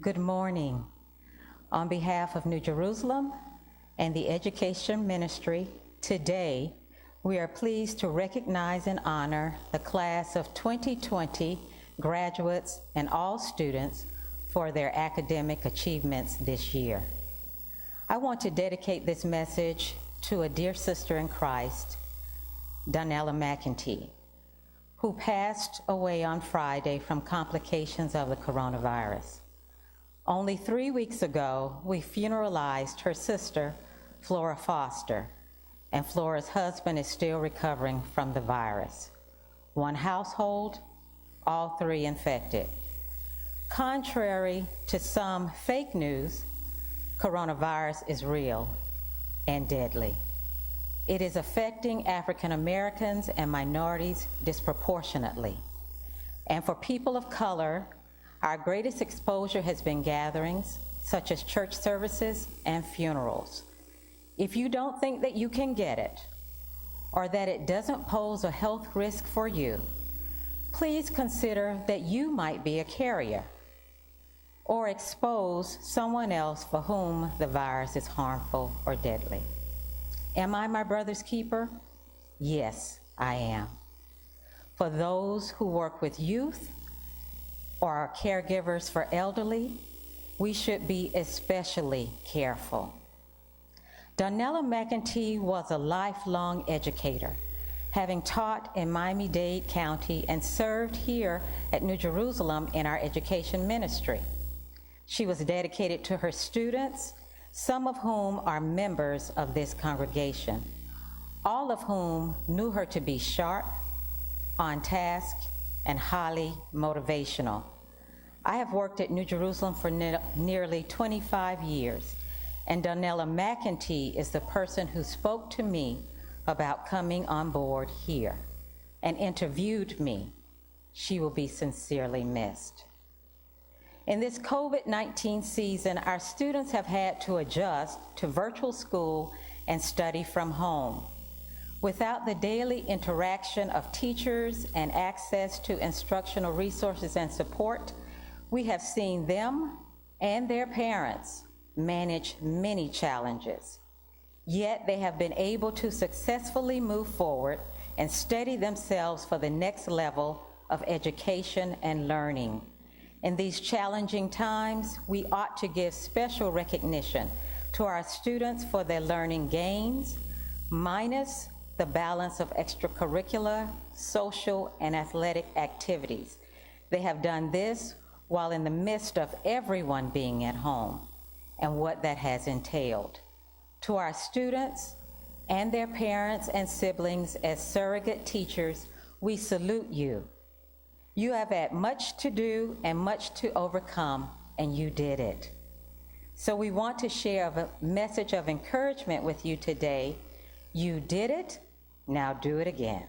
Good morning. On behalf of New Jerusalem and the Education Ministry, today we are pleased to recognize and honor the class of 2020 graduates and all students for their academic achievements this year. I want to dedicate this message to a dear sister in Christ, Donnella McEntee, who passed away on Friday from complications of the coronavirus. Only 3 weeks ago, we funeralized her sister, Flora Foster, and Flora's husband is still recovering from the virus. One household, all three infected. Contrary to some fake news, coronavirus is real and deadly. It is affecting African Americans and minorities disproportionately. And for people of color, our greatest exposure has been gatherings such as church services and funerals. If you don't think that you can get it or that it doesn't pose a health risk for you, please consider that you might be a carrier or expose someone else for whom the virus is harmful or deadly. Am I my brother's keeper? Yes, I am. For those who work with youth or are caregivers for elderly, we should be especially careful. Donnella McEntee was a lifelong educator, having taught in Miami-Dade County and served here at New Jerusalem in our education ministry. She was dedicated to her students, some of whom are members of this congregation, all of whom knew her to be sharp, on task, and highly motivational. I have worked at New Jerusalem for nearly 25 years, and Donnella McEntee is the person who spoke to me about coming on board here and interviewed me. She will be sincerely missed. In this COVID-19 season, our students have had to adjust to virtual school and study from home. Without the daily interaction of teachers and access to instructional resources and support, we have seen them and their parents manage many challenges. Yet they have been able to successfully move forward and steady themselves for the next level of education and learning. In these challenging times, we ought to give special recognition to our students for their learning gains, minus the balance of extracurricular, social, and athletic activities. They have done this while in the midst of everyone being at home and what that has entailed. To our students and their parents and siblings as surrogate teachers, we salute you. You have had much to do and much to overcome, and you did it. So we want to share a message of encouragement with you today. You did it, now do it again.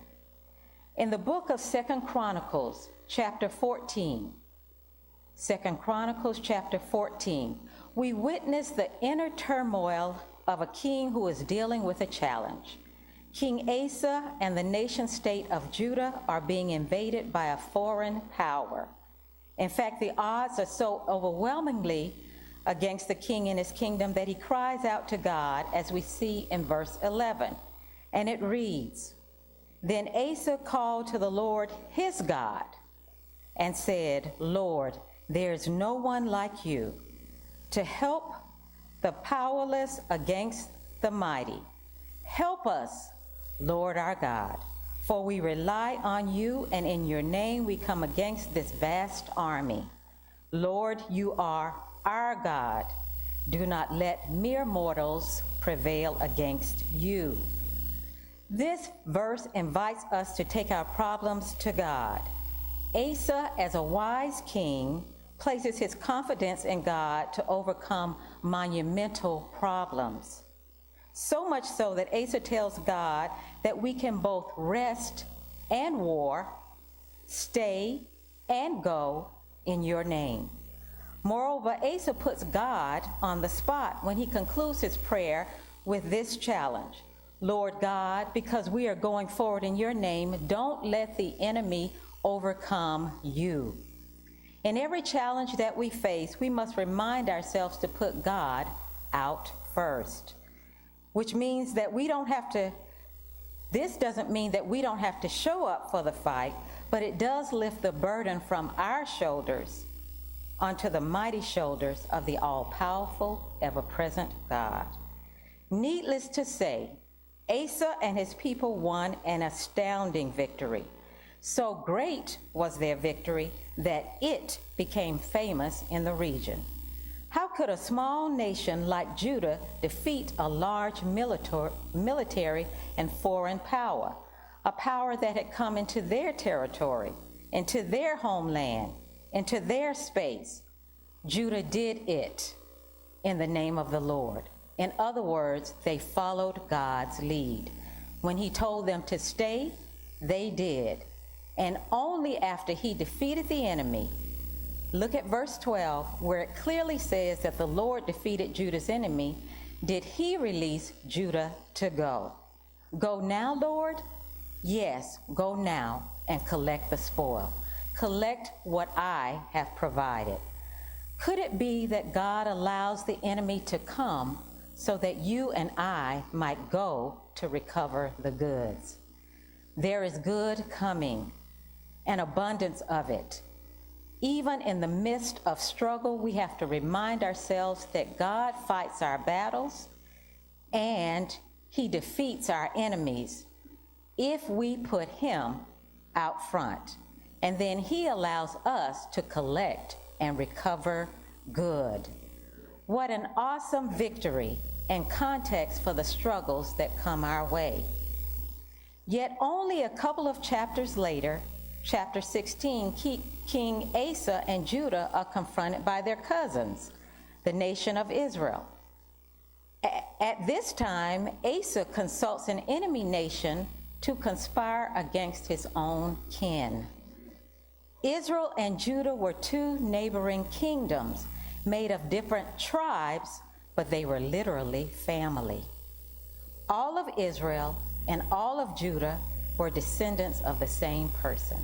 In the book of 2 Chronicles, chapter 14, 2 Chronicles chapter 14, we witness the inner turmoil of a king who is dealing with a challenge. King Asa and the nation state of Judah are being invaded by a foreign power. In fact, the odds are so overwhelmingly against the king and his kingdom that he cries out to God, as we see in verse 11. And it reads, "Then Asa called to the Lord his God and said, Lord, there is no one like you to help the powerless against the mighty. Help us, Lord our God, for we rely on you, and in your name we come against this vast army. Lord, you are our God. Do not let mere mortals prevail against you." This verse invites us to take our problems to God. Asa, as a wise king, places his confidence in God to overcome monumental problems. So much so that Asa tells God that we can both rest and war, stay and go in your name. Moreover, Asa puts God on the spot when he concludes his prayer with this challenge. Lord God, because we are going forward in your name, don't let the enemy overcome you. In every challenge that we face, we must remind ourselves to put God out first, which means that this doesn't mean that we don't have to show up for the fight, but it does lift the burden from our shoulders onto the mighty shoulders of the all-powerful, ever-present God. Needless to say, Asa and his people won an astounding victory. So great was their victory that it became famous in the region. How could a small nation like Judah defeat a large military and foreign power, a power that had come into their territory, into their homeland, into their space? Judah did it in the name of the Lord. In other words, they followed God's lead. When he told them to stay, they did. And only after he defeated the enemy, look at verse 12, where it clearly says that the Lord defeated Judah's enemy, did he release Judah to go. Go now, Lord? Yes, go now and collect the spoil. Collect what I have provided. Could it be that God allows the enemy to come so that you and I might go to recover the goods? There is good coming, an abundance of it. Even in the midst of struggle, we have to remind ourselves that God fights our battles and he defeats our enemies if we put him out front. And then he allows us to collect and recover good. What an awesome victory and context for the struggles that come our way. Yet only a couple of chapters later, chapter 16, King Asa and Judah are confronted by their cousins, the nation of Israel. At this time, Asa consults an enemy nation to conspire against his own kin. Israel and Judah were two neighboring kingdoms made of different tribes, but they were literally family. All of Israel and all of Judah were descendants of the same person,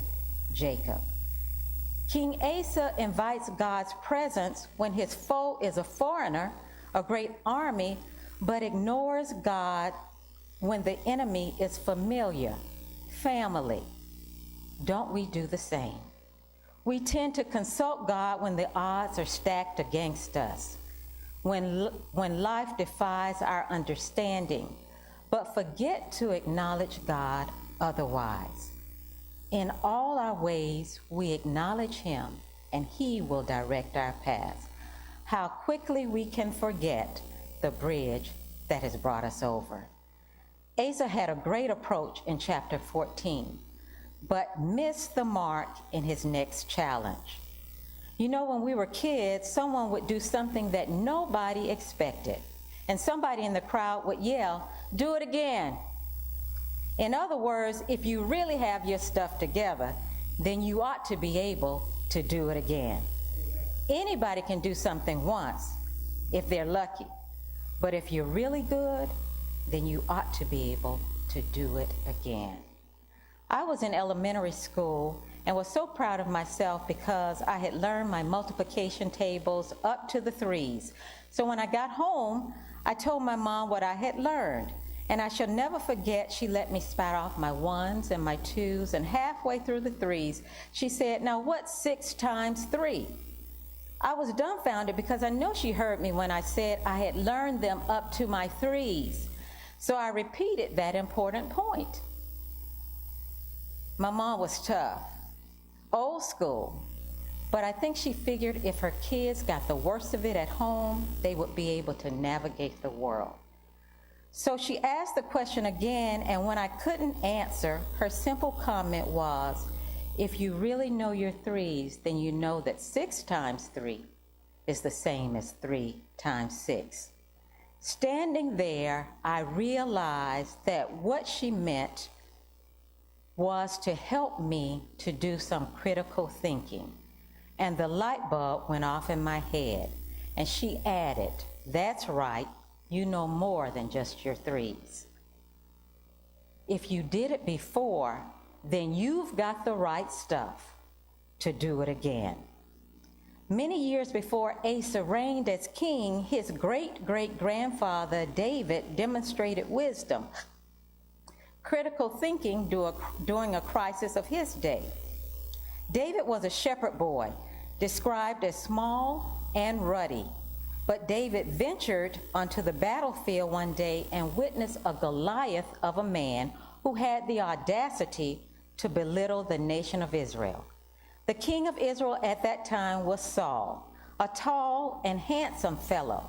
Jacob. King Asa invites God's presence when his foe is a foreigner, a great army, but ignores God when the enemy is familiar, family. Don't we do the same? We tend to consult God when the odds are stacked against us, when life defies our understanding, but forget to acknowledge God otherwise. In all our ways, we acknowledge him, and he will direct our paths. How quickly we can forget the bridge that has brought us over. Asa had a great approach in chapter 14, but missed the mark in his next challenge. You know, when we were kids, someone would do something that nobody expected, and somebody in the crowd would yell, "Do it again." In other words, if you really have your stuff together, then you ought to be able to do it again. Anybody can do something once if they're lucky, but if you're really good, then you ought to be able to do it again. I was in elementary school and was so proud of myself because I had learned my multiplication tables up to the threes. So when I got home, I told my mom what I had learned. And I shall never forget, she let me spat off my ones and my twos, and halfway through the threes, she said, "Now what's 6 times 3? I was dumbfounded because I know she heard me when I said I had learned them up to my threes. So I repeated that important point. My mom was tough, old school, but I think she figured if her kids got the worst of it at home, they would be able to navigate the world. So she asked the question again, and when I couldn't answer, her simple comment was, "If you really know your threes, then you know that 6 times 3 is the same as 3 times 6. Standing there, I realized that what she meant was to help me to do some critical thinking. And the light bulb went off in my head, and she added, "That's right. You know more than just your threes. If you did it before, then you've got the right stuff to do it again." Many years before Asa reigned as king, his great-great-grandfather David demonstrated wisdom, critical thinking during a crisis of his day. David was a shepherd boy, described as small and ruddy. But David ventured onto the battlefield one day and witnessed a Goliath of a man who had the audacity to belittle the nation of Israel. The king of Israel at that time was Saul, a tall and handsome fellow,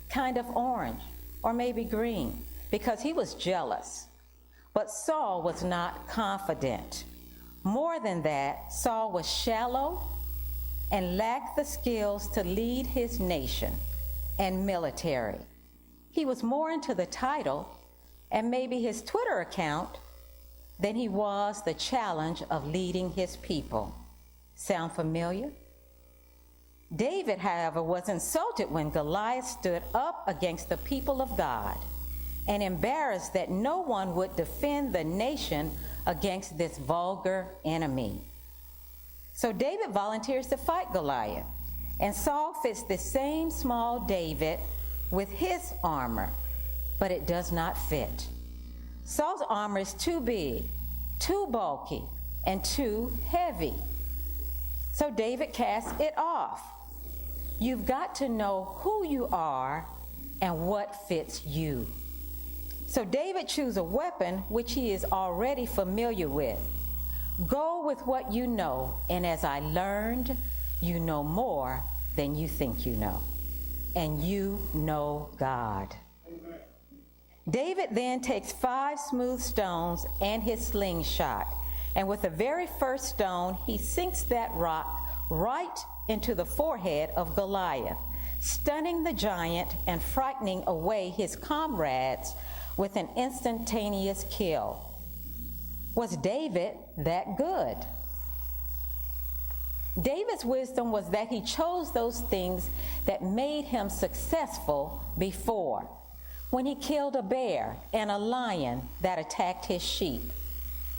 kind of orange or maybe green, because he was jealous. But Saul was not confident. More than that, Saul was shallow and lacked the skills to lead his nation and military. He was more into the title and maybe his Twitter account than he was the challenge of leading his people. Sound familiar? David, however, was insulted when Goliath stood up against the people of God and embarrassed that no one would defend the nation against this vulgar enemy. So David volunteers to fight Goliath, and Saul fits the same small David with his armor, but it does not fit. Saul's armor is too big, too bulky, and too heavy. So David casts it off. You've got to know who you are and what fits you. So David chooses a weapon which he is already familiar with. Go with what you know, and as I learned, you know more than you think you know. And you know God. Amen. David then takes 5 smooth stones and his slingshot, and with the very first stone, he sinks that rock right into the forehead of Goliath, stunning the giant and frightening away his comrades with an instantaneous kill. Was David that good? David's wisdom was that he chose those things that made him successful before, when he killed a bear and a lion that attacked his sheep.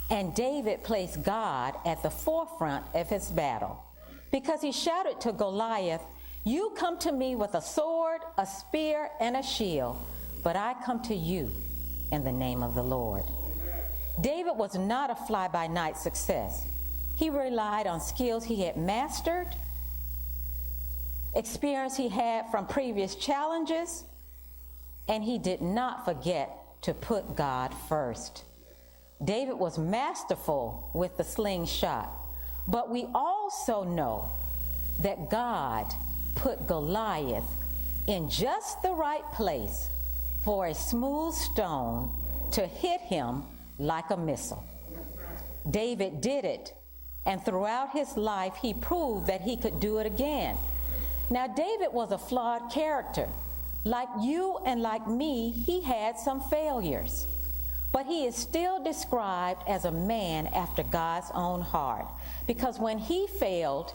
And David placed God at the forefront of his battle, because he shouted to Goliath, "You come to me with a sword, a spear, and a shield, but I come to you in the name of the Lord." David was not a fly-by-night success. He relied on skills he had mastered, experience he had from previous challenges, and he did not forget to put God first. David was masterful with the slingshot, but we also know that God put Goliath in just the right place for a smooth stone to hit him like a missile. David did it, and throughout his life, he proved that he could do it again. Now, David was a flawed character. Like you and like me, he had some failures. But he is still described as a man after God's own heart, because when he failed,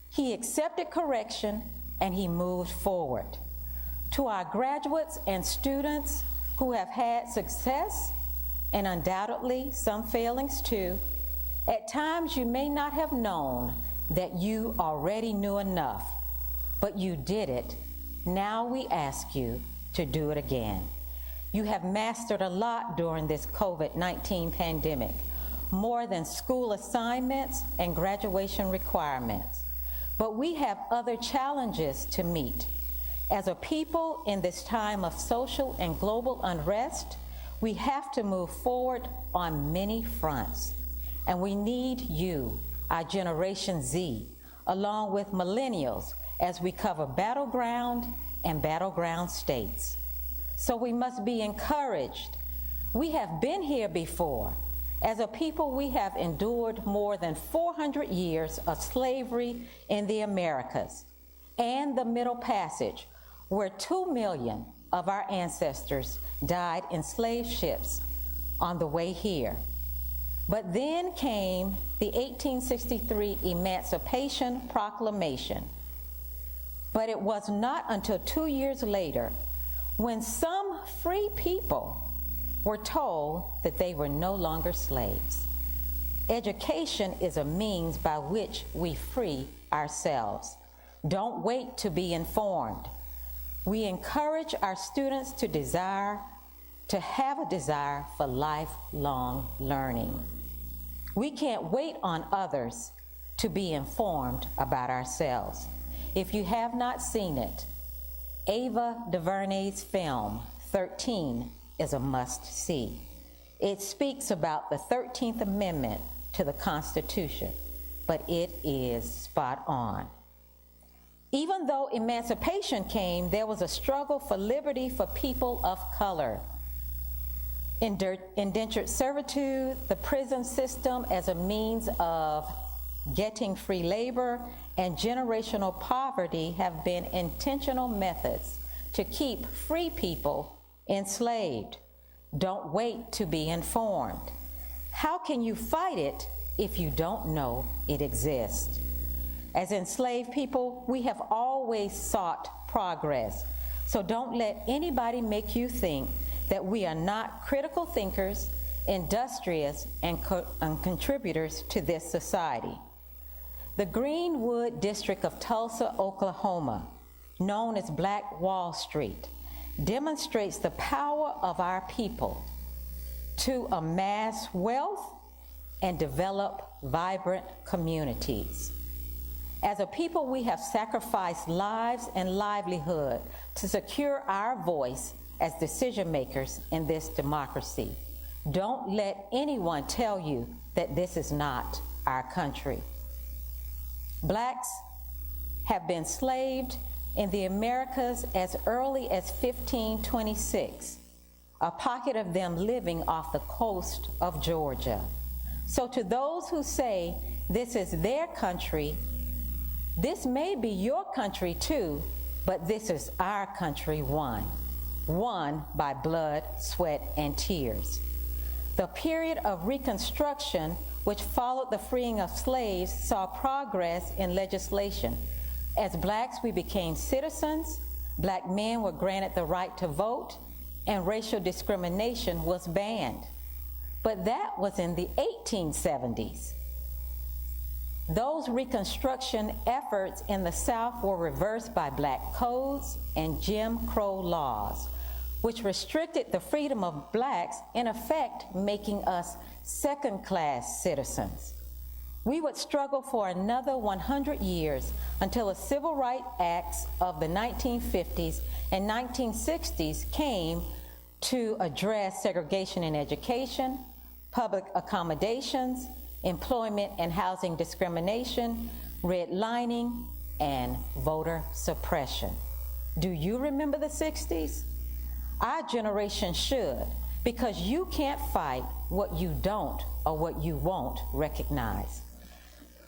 he accepted correction and he moved forward. To our graduates and students who have had success, and undoubtedly some failings too, at times you may not have known that you already knew enough, but you did it. Now we ask you to do it again. You have mastered a lot during this COVID-19 pandemic, more than school assignments and graduation requirements. But we have other challenges to meet. As a people in this time of social and global unrest, we have to move forward on many fronts. And we need you, our Generation Z, along with millennials, as we cover battleground and battleground states. So we must be encouraged. We have been here before. As a people, we have endured more than 400 years of slavery in the Americas and the Middle Passage, where 2 million of our ancestors died in slave ships on the way here. But then came the 1863 Emancipation Proclamation. But it was not until 2 years later when some free people were told that they were no longer slaves. Education is a means by which we free ourselves. Don't wait to be informed. We encourage our students to have a desire for lifelong learning. We can't wait on others to be informed about ourselves. If you have not seen it, Ava DuVernay's film, 13, is a must-see. It speaks about the 13th Amendment to the Constitution, but it is spot on. Even though emancipation came, there was a struggle for liberty for people of color. Indentured servitude, the prison system as a means of getting free labor, and generational poverty have been intentional methods to keep free people enslaved. Don't wait to be informed. How can you fight it if you don't know it exists? As enslaved people, we have always sought progress. So don't let anybody make you think that we are not critical thinkers, industrious, and contributors to this society. The Greenwood District of Tulsa, Oklahoma, known as Black Wall Street, demonstrates the power of our people to amass wealth and develop vibrant communities. As a people, we have sacrificed lives and livelihood to secure our voice as decision makers in this democracy. Don't let anyone tell you that this is not our country. Blacks have been enslaved in the Americas as early as 1526, a pocket of them living off the coast of Georgia. So to those who say this is their country, this may be your country too, but this is our country won by blood, sweat, and tears. The period of Reconstruction, which followed the freeing of slaves, saw progress in legislation. As Blacks, we became citizens, Black men were granted the right to vote, and racial discrimination was banned. But that was in the 1870s. Those Reconstruction efforts in the South were reversed by Black codes and Jim Crow laws, which restricted the freedom of Blacks, in effect making us second-class citizens. We would struggle for another 100 years until the Civil Rights Acts of the 1950s and 1960s came to address segregation in education, public accommodations, employment and housing discrimination, redlining, and voter suppression. Do you remember the 60s? Our generation should, because you can't fight what you don't or what you won't recognize.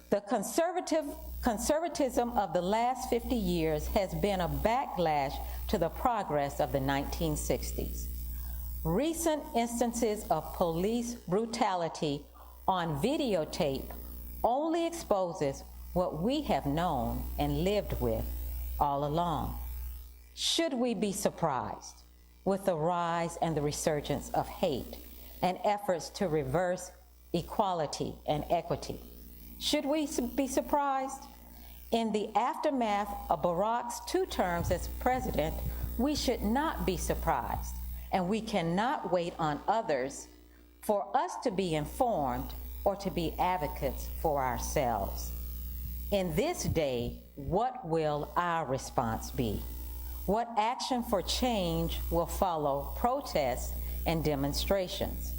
The conservatism of the last 50 years has been a backlash to the progress of the 1960s. Recent instances of police brutality on videotape only exposes what we have known and lived with all along. Should we be surprised with the rise and the resurgence of hate and efforts to reverse equality and equity? Should we be surprised? In the aftermath of Barack's 2 terms as president, we should not be surprised, and we cannot wait on others for us to be informed or to be advocates for ourselves. In this day, what will our response be? What action for change will follow protests and demonstrations?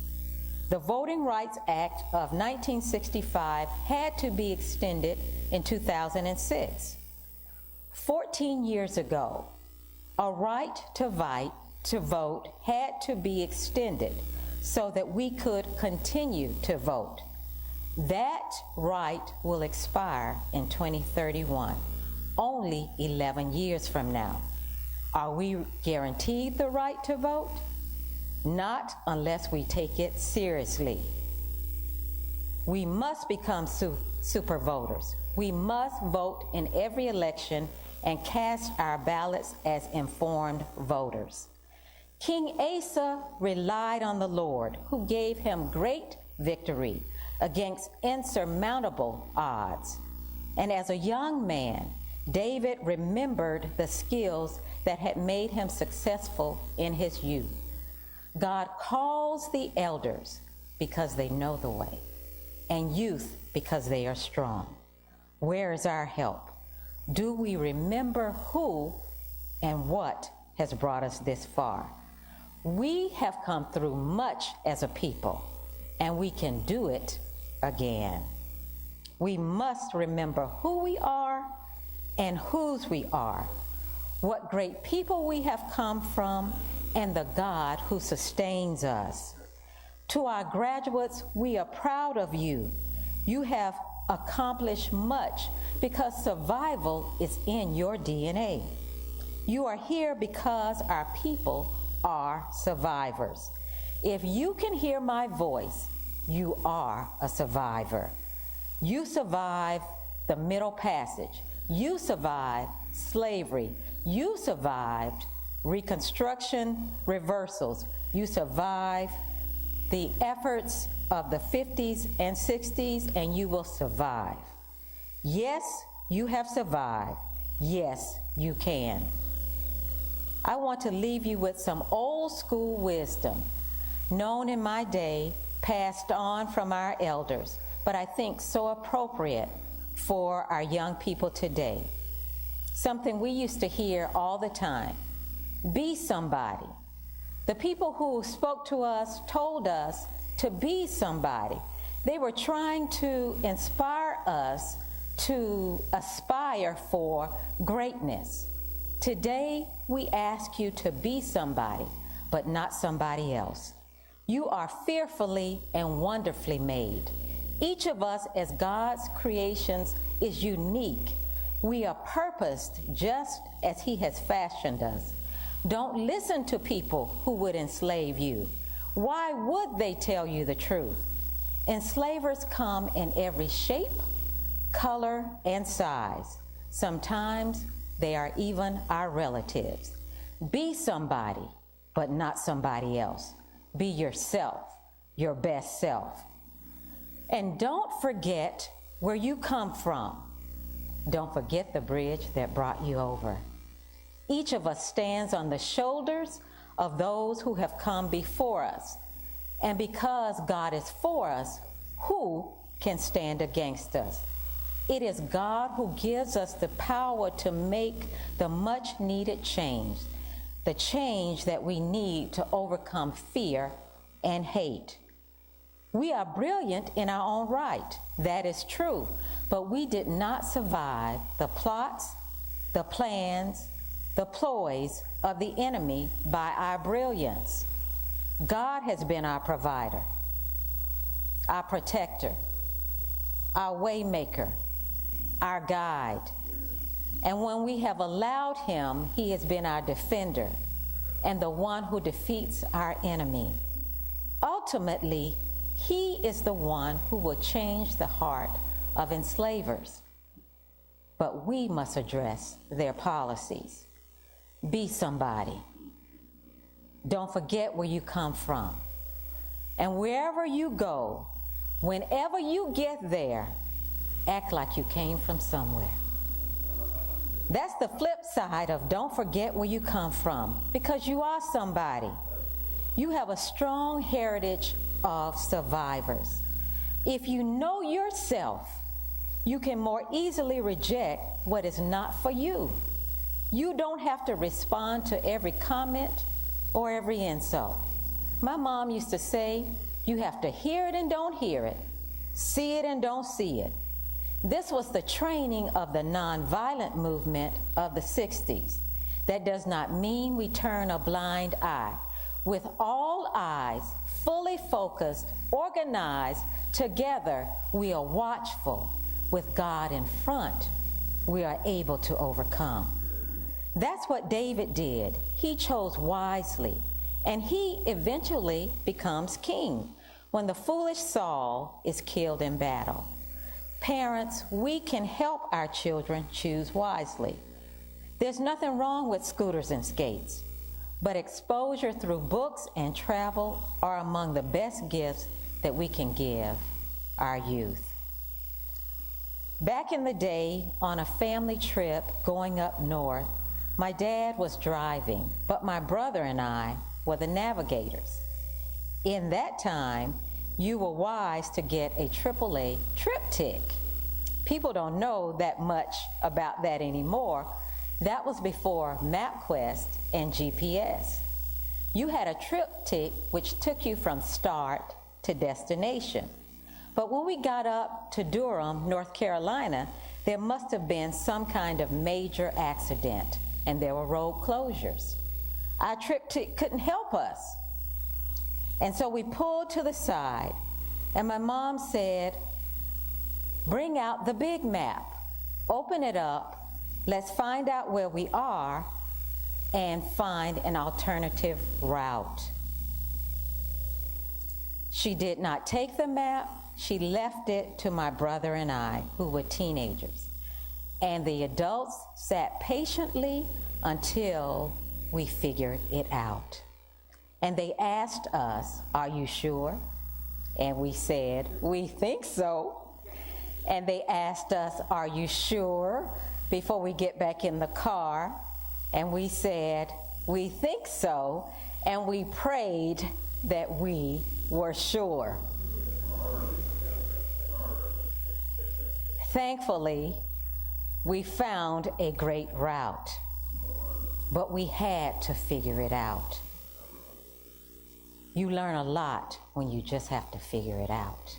The Voting Rights Act of 1965 had to be extended in 2006. 14 years ago, a right to vote had to be extended so that we could continue to vote. That right will expire in 2031, only 11 years from now. Are we guaranteed the right to vote? Not unless we take it seriously. We must become super voters. We must vote in every election and cast our ballots as informed voters. King Asa relied on the Lord, who gave him great victory against insurmountable odds. And as a young man, David remembered the skills that had made him successful in his youth. God calls the elders because they know the way, and youth because they are strong. Where is our help? Do we remember who and what has brought us this far? We have come through much as a people, and we can do it again. We must remember who we are and whose we are, what great people we have come from, and the God who sustains us. To our graduates, we are proud of you. You have accomplished much because survival is in your DNA. You are here because our people are survivors. If you can hear my voice, you are a survivor. You survived the Middle Passage. You survived slavery. You survived Reconstruction reversals. You survived the efforts of the 50s and 60s, and you will survive. Yes, you have survived. Yes, you can. I want to leave you with some old school wisdom, known in my day, passed on from our elders, but I think so appropriate for our young people today. Something we used to hear all the time: be somebody. The people who spoke to us told us to be somebody. They were trying to inspire us to aspire for greatness. Today, we ask you to be somebody, but not somebody else. You are fearfully and wonderfully made. Each of us as God's creations is unique. We are purposed just as He has fashioned us. Don't listen to people who would enslave you. Why would they tell you the truth? Enslavers come in every shape, color, and size. Sometimes they are even our relatives. Be somebody, but not somebody else. Be yourself, your best self. And don't forget where you come from. Don't forget the bridge that brought you over. Each of us stands on the shoulders of those who have come before us. And because God is for us, who can stand against us? It is God who gives us the power to make the much needed change, the change that we need to overcome fear and hate. We are brilliant in our own right, that is true, but we did not survive the plots, the plans, the ploys of the enemy by our brilliance. God has been our provider, our protector, our waymaker, our guide. And when we have allowed Him, He has been our defender and the one who defeats our enemy. Ultimately, He is the one who will change the heart of enslavers. But we must address their policies. Be somebody. Don't forget where you come from. And wherever you go, whenever you get there, act like you came from somewhere. That's the flip side of don't forget where you come from, because you are somebody. You have a strong heritage of survivors. If you know yourself, you can more easily reject what is not for you. You don't have to respond to every comment or every insult. My mom used to say, you have to hear it and don't hear it, see it and don't see it. This was the training of the nonviolent movement of the 60s. That does not mean we turn a blind eye. With all eyes fully focused, organized, together, we are watchful. With God in front, we are able to overcome. That's what David did. He chose wisely, and he eventually becomes king when the foolish Saul is killed in battle. Parents, we can help our children choose wisely. There's nothing wrong with scooters and skates, but exposure through books and travel are among the best gifts that we can give our youth. Back in the day, on a family trip going up north, my dad was driving, but my brother and I were the navigators. In that time, you were wise to get a AAA triptych. People don't know that much about that anymore. That was before MapQuest and GPS. You had a triptych which took you from start to destination. But when we got up to Durham, North Carolina, there must have been some kind of major accident, and there were road closures. Our triptych couldn't help us. And so we pulled to the side, and my mom said, "Bring out the big map, open it up, let's find out where we are and find an alternative route." She did not take the map, she left it to my brother and I, who were teenagers. And the adults sat patiently until we figured it out. And they asked us, "Are you sure?" And we said, "We think so." And they asked us, "Are you sure?" before we get back in the car. And we said, "We think so." And we prayed that we were sure. Thankfully, we found a great route, but we had to figure it out. You learn a lot when you just have to figure it out.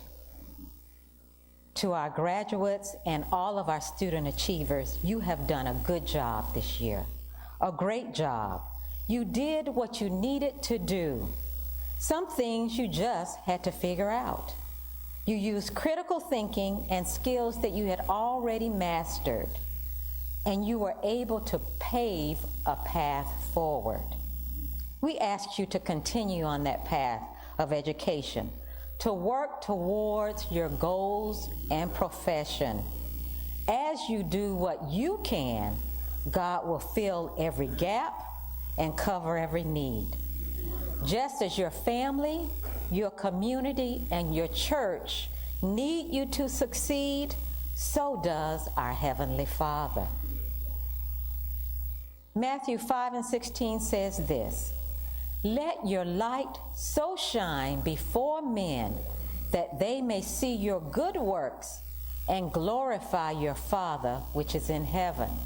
To our graduates and all of our student achievers, you have done a good job this year, a great job. You did what you needed to do. Some things you just had to figure out. You used critical thinking and skills that you had already mastered, and you were able to pave a path forward. We ask you to continue on that path of education, to work towards your goals and profession. As you do what you can, God will fill every gap and cover every need. Just as your family, your community, and your church need you to succeed, so does our Heavenly Father. Matthew 5:16 says this, "Let your light so shine before men that they may see your good works and glorify your Father which is in heaven."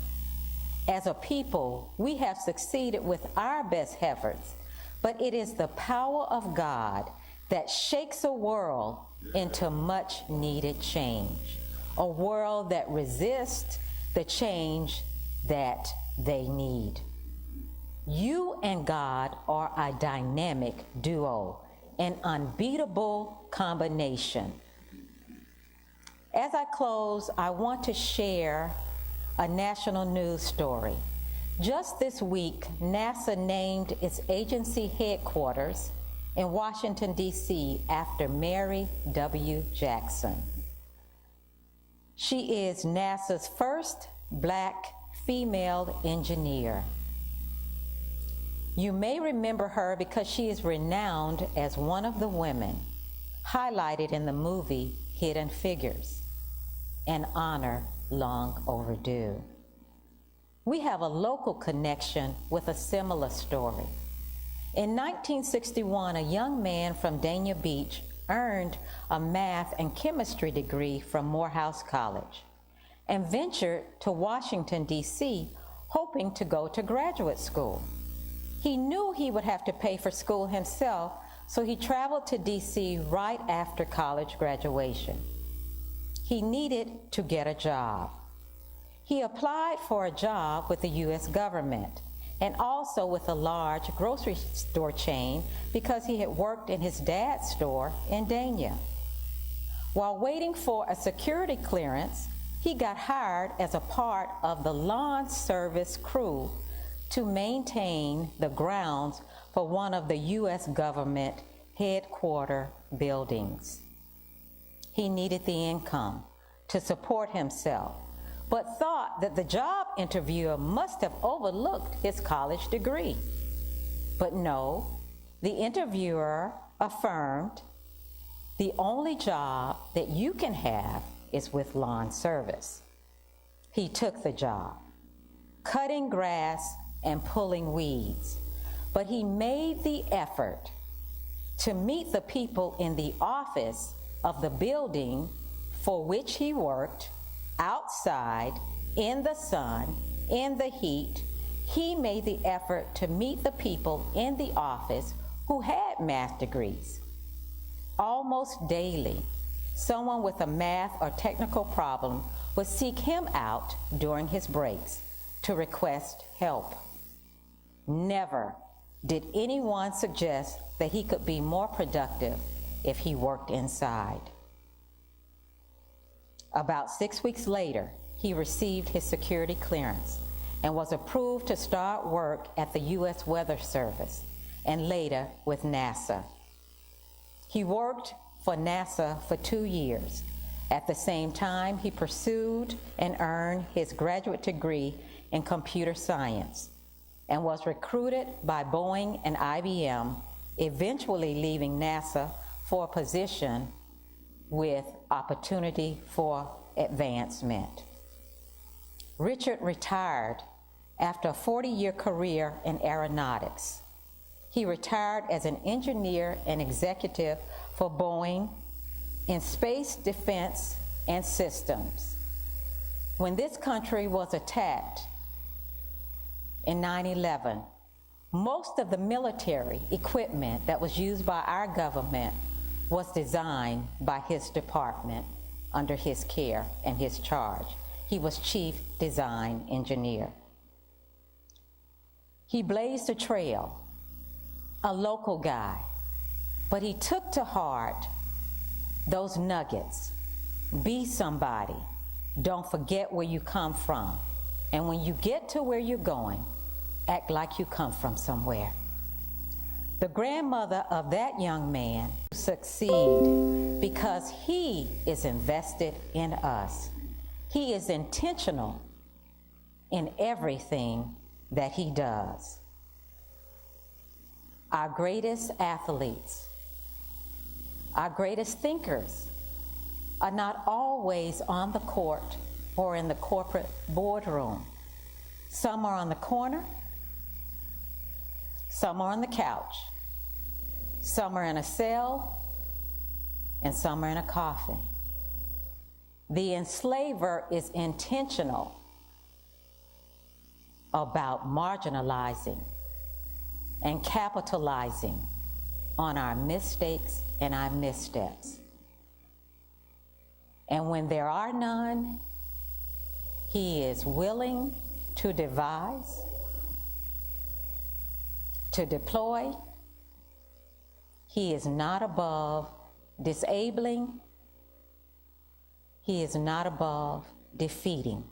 As a people, we have succeeded with our best efforts, but it is the power of God that shakes a world into much needed change, a world that resists the change that they need. You and God are a dynamic duo, an unbeatable combination. As I close, I want to share a national news story. Just this week, NASA named its agency headquarters in Washington, D.C. after Mary W. Jackson. She is NASA's first Black female engineer. You may remember her because she is renowned as one of the women highlighted in the movie Hidden Figures, an honor long overdue. We have a local connection with a similar story. In 1961, a young man from Dania Beach earned a math and chemistry degree from Morehouse College and ventured to Washington, D.C., hoping to go to graduate school. He knew he would have to pay for school himself, so he traveled to D.C. right after college graduation. He needed to get a job. He applied for a job with the U.S. government and also with a large grocery store chain because he had worked in his dad's store in Dania. While waiting for a security clearance, he got hired as a part of the lawn service crew to maintain the grounds for one of the U.S. government headquarters buildings. He needed the income to support himself, but thought that the job interviewer must have overlooked his college degree. But no, the interviewer affirmed, "The only job that you can have is with lawn service. He took the job, cutting grass and pulling weeds, but he made the effort to meet the people in the office of the building for which he worked, outside, in the sun, in the heat. He made the effort to meet the people in the office who had math degrees. Almost daily, someone with a math or technical problem would seek him out during his breaks to request help. Never did anyone suggest that he could be more productive if he worked inside. About 6 weeks later, he received his security clearance and was approved to start work at the U.S. Weather Service and later with NASA. He worked for NASA for 2 years. At the same time, he pursued and earned his graduate degree in computer science and was recruited by Boeing and IBM, eventually leaving NASA for a position with opportunity for advancement. Richard retired after a 40-year career in aeronautics. He retired as an engineer and executive for Boeing in space, defense, and systems. When this country was attacked in 9/11, most of the military equipment that was used by our government was designed by his department under his care and his charge. He was chief design engineer. He blazed a trail, a local guy, but he took to heart those nuggets. Be somebody. Don't forget where you come from. And when you get to where you're going, act like you come from somewhere. The grandmother of that young man succeed because he is invested in us. He is intentional in everything that he does. Our greatest athletes, our greatest thinkers are not always on the court or in the corporate boardroom. Some are on the corner, some are on the couch, some are in a cell, and some are in a coffin. The enslaver is intentional about marginalizing and capitalizing on our mistakes and our missteps. And when there are none, he is willing to devise, to deploy. He is not above disabling. He is not above defeating.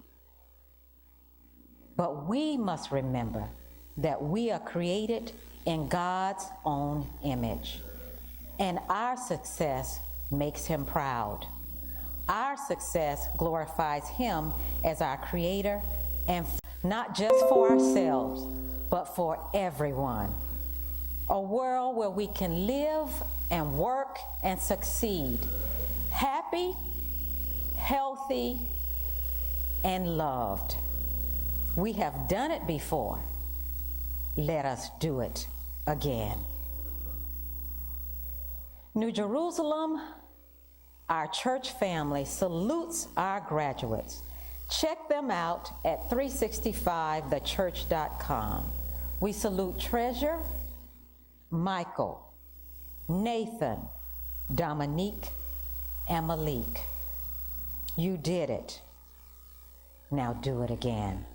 But we must remember that we are created in God's own image, and our success makes him proud. Our success glorifies him as our creator, and not just for ourselves, but for everyone. A world where we can live and work and succeed, happy, healthy, and loved. We have done it before. Let us do it again. New Jerusalem, our church family, salutes our graduates. Check them out at 365thechurch.com. We salute Treasure, Michael, Nathan, Dominique, and Malik. You did it. Now do it again.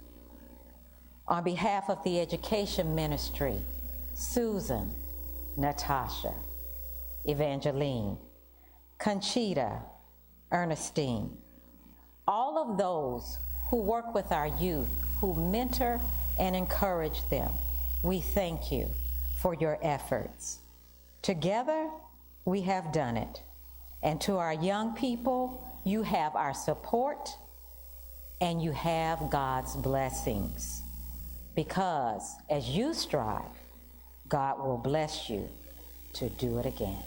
On behalf of the education ministry, Susan, Natasha, Evangeline, Conchita, Ernestine, all of those who work with our youth, who mentor and encourage them, we thank you for your efforts. Together, we have done it. And to our young people, you have our support and you have God's blessings. Because as you strive, God will bless you to do it again.